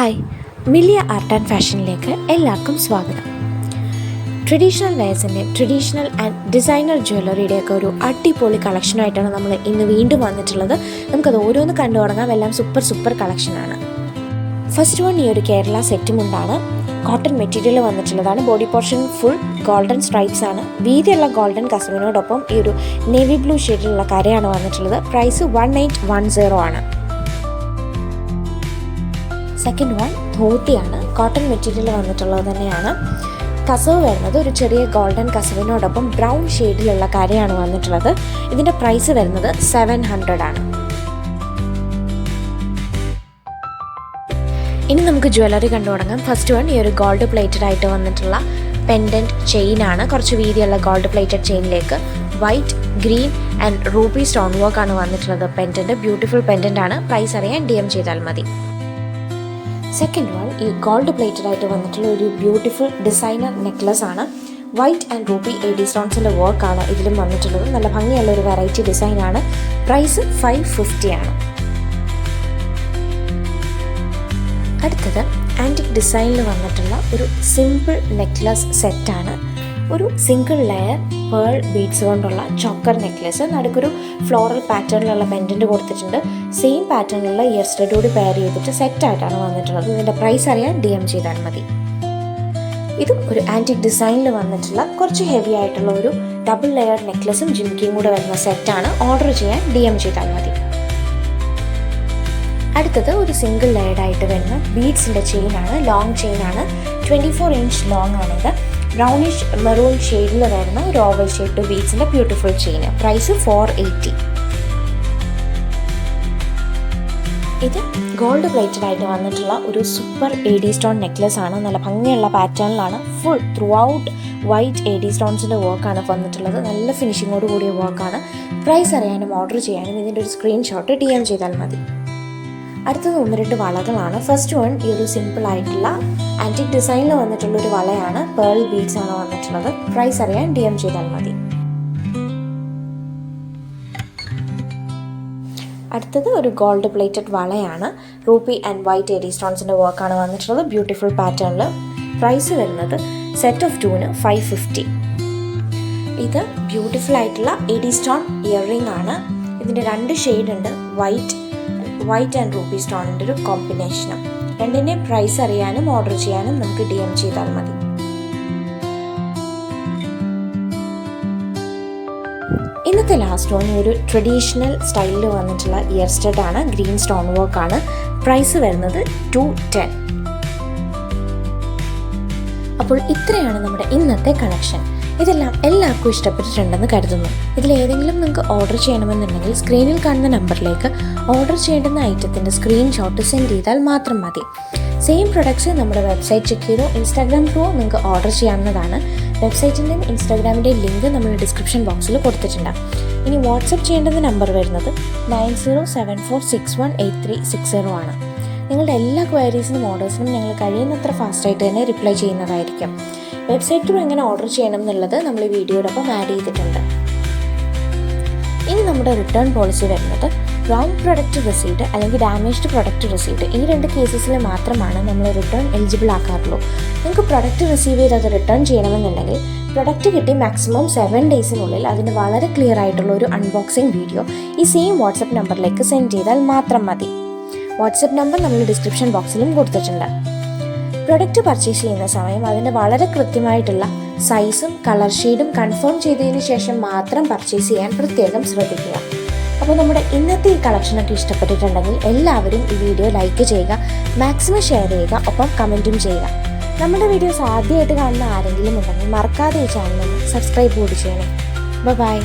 Hi, Millia art and ഫാഷനിലേക്ക് എല്ലാവർക്കും സ്വാഗതം. Traditional വെയർസിൻ്റെ traditional and designer ജ്വല്ലറിയുടെയൊക്കെ ഒരു അടിപൊളി കളക്ഷനായിട്ടാണ് നമ്മൾ ഇന്ന് വീണ്ടും വന്നിട്ടുള്ളത്. നമുക്കത് ഓരോന്ന് കണ്ടു തുടങ്ങാം. എല്ലാം സൂപ്പർ കളക്ഷനാണ്. ഫസ്റ്റ് വൺ ഈ ഒരു കേരള സെറ്റുമുണ്ടാണ്. കോട്ടൺ മെറ്റീരിയൽ വന്നിട്ടുള്ളതാണ്. Body portion full golden stripes ആണ്. വീതിയുള്ള ഗോൾഡൻ കസവിനോടൊപ്പം ഈ ഒരു നേവി ബ്ലൂ ഷെയ്ഡിലുള്ള കരയാണ് വന്നിട്ടുള്ളത്. പ്രൈസ് 1810 ആണ്. സെക്കൻഡ് വൺ ധോത്തിയാണ്. കോട്ടൺ മെറ്റീരിയൽ വന്നിട്ടുള്ളത് തന്നെയാണ്. കസവ് വരുന്നത് ഒരു ചെറിയ ഗോൾഡൻ കസവിനോടൊപ്പം ബ്രൗൺ ഷെയ്ഡിലുള്ള കരയാണ് വന്നിട്ടുള്ളത്. ഇതിൻ്റെ പ്രൈസ് വരുന്നത് 700 ആണ്. ഇനി നമുക്ക് ജ്വല്ലറി കണ്ടു തുടങ്ങാം. ഫസ്റ്റ് വൺ ഈ ഒരു ഗോൾഡ് പ്ലേറ്റഡ് ആയിട്ട് വന്നിട്ടുള്ള പെൻഡൻറ്റ് ചെയിനാണ്. കുറച്ച് വീതിയുള്ള ഗോൾഡ് പ്ലേറ്റഡ് ചെയിനിലേക്ക് white, green and ruby stone work ആണ് വന്നിട്ടുള്ളത്. പെൻഡൻറ്റ് ബ്യൂട്ടിഫുൾ പെൻഡൻ്റ് ആണ്. പ്രൈസ് അറിയാൻ DM ചെയ്താൽ മതി. സെക്കൻഡ് വൺ ഈ ഗോൾഡ് പ്ലേറ്റഡ് ആയിട്ട് വന്നിട്ടുള്ള ഒരു ബ്യൂട്ടിഫുൾ ഡിസൈനർ നെക്ലസ് ആണ്. വൈറ്റ് ആൻഡ് റൂബി AD സ്റ്റോൺസിൻ്റെ വർക്കാണ് ഇതിലും വന്നിട്ടുള്ളത്. നല്ല ഭംഗിയുള്ള ഒരു വെറൈറ്റി ഡിസൈനാണ്. പ്രൈസ് 550 ആണ്. അടുത്തത് ആൻറ്റിക് ഡിസൈനിൽ വന്നിട്ടുള്ള ഒരു സിമ്പിൾ നെക്ലസ് സെറ്റാണ്. ഒരു സിംഗിൾ ലെയർ പേൾ ബീഡ്സ് കൊണ്ടുള്ള ചോക്കർ നെക്ലസ്. നടുക്കൊരു ഫ്ലോറൽ പാറ്റേണിലുള്ള പെൻഡൻറ്റ് കൊടുത്തിട്ടുണ്ട്. സെയിം പാറ്റേണിലുള്ള ഇയർ സ്റ്റഡ് കൂടി പെയർ ചെയ്തിട്ട് സെറ്റായിട്ടാണ് വന്നിട്ടുള്ളത്. ഇതിൻ്റെ പ്രൈസ് അറിയാൻ DM ചെയ്താൽ മതി. ഇതും ഒരു ആൻറ്റിക് ഡിസൈനിൽ വന്നിട്ടുള്ള കുറച്ച് ഹെവി ആയിട്ടുള്ള ഒരു ഡബിൾ ലെയർ നെക്ലസും ജിംക്കിയും കൂടെ വരുന്ന സെറ്റാണ്. ഓർഡർ ചെയ്യാൻ DM ചെയ്താൽ മതി. അടുത്തത് ഒരു സിംഗിൾ ലെയർഡായിട്ട് വരുന്ന ബീഡ്സിൻ്റെ ചെയിനാണ്. ലോങ് ചെയിനാണ്. 24 ഇഞ്ച് ലോങ് ആണിത്. ബ്രൗണിഷ് മെറൂൺ ഷെയ്ഡിൽ വരുന്ന ഒരു ഓവൽ ഷേപ്പ് ബീഡ്സിൻ്റെ ബ്യൂട്ടിഫുൾ ചെയിൻ. പ്രൈസ് 480. ഇത് ഗോൾഡ് പ്ലേറ്റഡ് ആയിട്ട് വന്നിട്ടുള്ള ഒരു സൂപ്പർ AD സ്റ്റോൺ നെക്ലസ് ആണ്. നല്ല ഭംഗിയുള്ള പാറ്റേണിലാണ്. Full throughout white AD സ്റ്റോൺസിൻ്റെ വർക്കാണ് വന്നിട്ടുള്ളത്. നല്ല ഫിനിഷിങ്ങോട് കൂടിയ വർക്കാണ്. പ്രൈസ് അറിയാനും ഓർഡർ ചെയ്യാനും ഇതിൻ്റെ ഒരു സ്ക്രീൻഷോട്ട് DM ചെയ്താൽ മതി. അടുത്തത് 1-2 വളകളാണ്. ഫസ്റ്റ് വൺ ഈ ഒരു സിമ്പിൾ ആയിട്ടുള്ള ആൻറ്റിക് ഡിസൈനിൽ വന്നിട്ടുള്ള ഒരു വളയാണ്. പേൾ ബീഡ്സ് ആണ് വന്നിട്ടുള്ളത്. പ്രൈസ് അറിയാൻ DM ചെയ്താൽ മതി. അടുത്തത് ഒരു ഗോൾഡ് പ്ലേറ്റഡ് വളയാണ്. റൂബി ആൻഡ് വൈറ്റ് AD സ്റ്റോൺസിൻ്റെ വർക്കാണ് വന്നിട്ടുള്ളത്. ബ്യൂട്ടിഫുൾ പാറ്റേണിൽ. പ്രൈസ് വരുന്നത് സെറ്റ് ഓഫ് 2-ന് 550. ഇത് ബ്യൂട്ടിഫുൾ ആയിട്ടുള്ള AD സ്റ്റോൺ ഇയറിംഗ് ആണ്. ഇതിൻ്റെ 2 ഷെയ്ഡ് ഉണ്ട്. വൈറ്റ് ആൻഡ് റൂബി സ്റ്റോണിൻ്റെ ഒരു കോമ്പിനേഷനും. രണ്ടിൻ്റെയും പ്രൈസ് അറിയാനും ഓർഡർ ചെയ്യാനും നമുക്ക് DM ചെയ്താൽ മതി. ഇന്നത്തെ ലാസ്റ്റ് വൺ ഒരു ട്രഡീഷണൽ സ്റ്റൈലിൽ വന്നിട്ടുള്ള ഇയർ സ്റ്റഡ് ആണ്. ഗ്രീൻ സ്റ്റോൺ വർക്ക് ആണ്. പ്രൈസ് വരുന്നത് 210. അപ്പോൾ ഇത്രയാണ് നമ്മുടെ ഇന്നത്തെ കളക്ഷൻ. ഇതെല്ലാം എല്ലാവർക്കും ഇഷ്ടപ്പെട്ടിട്ടുണ്ടെന്ന് കരുതുന്നു. ഇതിലേതെങ്കിലും നിങ്ങൾക്ക് ഓർഡർ ചെയ്യണമെന്നുണ്ടെങ്കിൽ സ്ക്രീനിൽ കാണുന്ന നമ്പറിലേക്ക് ഓർഡർ ചെയ്യേണ്ടുന്ന ഐറ്റത്തിൻ്റെ സ്ക്രീൻഷോട്ട് സെൻഡ് ചെയ്താൽ മാത്രം മതി. സെയിം പ്രൊഡക്ട്സ് നമ്മുടെ വെബ്സൈറ്റ് ചെക്ക് ചെയ്തോ Instagram ത്രൂ നിങ്ങൾക്ക് ഓർഡർ ചെയ്യാവുന്നതാണ്. വെബ്സൈറ്റിൻ്റെയും ഇൻസ്റ്റാഗ്രാമിൻ്റെയും ലിങ്ക് നമ്മൾ ഡിസ്ക്രിപ്ഷൻ ബോക്സിൽ കൊടുത്തിട്ടുണ്ട്. ഇനി വാട്സപ്പ് ചെയ്യേണ്ടുന്ന നമ്പർ വരുന്നത് 9074618360 ആണ്. നിങ്ങളുടെ എല്ലാ ക്വയറീസിനും ഓർഡേഴ്സിനും ഞങ്ങൾ കഴിയുന്നത്ര ഫാസ്റ്റായിട്ട് തന്നെ റിപ്ലൈ ചെയ്യുന്നതായിരിക്കും. വെബ്സൈറ്റ് ത്രൂ എങ്ങനെ ഓർഡർ ചെയ്യണം എന്നുള്ളത് നമ്മൾ ഈ വീഡിയോടൊപ്പം ആഡ് ചെയ്തിട്ടുണ്ട്. ഇനി നമ്മുടെ റിട്ടേൺ പോളിസി വരുന്നത് റോങ് പ്രൊഡക്റ്റ് റിസീപ്റ്റ് അല്ലെങ്കിൽ ഡാമേജ്ഡ് പ്രൊഡക്റ്റ് റിസീപ്റ്റ് ഈ 2 കേസസിൽ മാത്രമാണ് നമ്മൾ റിട്ടേൺ എലിജിബിൾ ആക്കാറുള്ളൂ. നിങ്ങൾക്ക് പ്രൊഡക്റ്റ് റിസീവ് ചെയ്ത് അത് റിട്ടേൺ ചെയ്യണമെന്നുണ്ടെങ്കിൽ പ്രൊഡക്റ്റ് കിട്ടി മാക്സിമം 7 ഡേയ്സിനുള്ളിൽ അതിന് വളരെ ക്ലിയർ ആയിട്ടുള്ള ഒരു അൺബോക്സിംഗ് വീഡിയോ ഈ സെയിം വാട്സപ്പ് നമ്പറിലേക്ക് സെൻഡ് ചെയ്താൽ മാത്രം മതി. വാട്സപ്പ് നമ്പർ നമ്മൾ ഡിസ്ക്രിപ്ഷൻ ബോക്സിലും കൊടുത്തിട്ടുണ്ട്. പ്രൊഡക്റ്റ് പർച്ചേസ് ചെയ്യുന്ന സമയം അതിൻ്റെ വളരെ കൃത്യമായിട്ടുള്ള സൈസും കളർ ഷെയ്ഡും കൺഫേം ചെയ്തതിന് ശേഷം മാത്രം പർച്ചേസ് ചെയ്യാൻ പ്രത്യേകം ശ്രദ്ധിക്കുക. അപ്പോൾ നമ്മുടെ ഇന്നത്തെ ഈ കളക്ഷനൊക്കെ ഇഷ്ടപ്പെട്ടിട്ടുണ്ടെങ്കിൽ എല്ലാവരും ഈ വീഡിയോ ലൈക്ക് ചെയ്യുക, മാക്സിമം ഷെയർ ചെയ്യുക, ഒപ്പം കമൻറ്റും ചെയ്യുക. നമ്മുടെ വീഡിയോസ് ആദ്യമായിട്ട് കാണുന്ന ആരെങ്കിലും ഉണ്ടെങ്കിൽ മറക്കാതെ ഈ ചാനൽ സബ്സ്ക്രൈബ് കൂടി ചെയ്യണേ. ബൈ.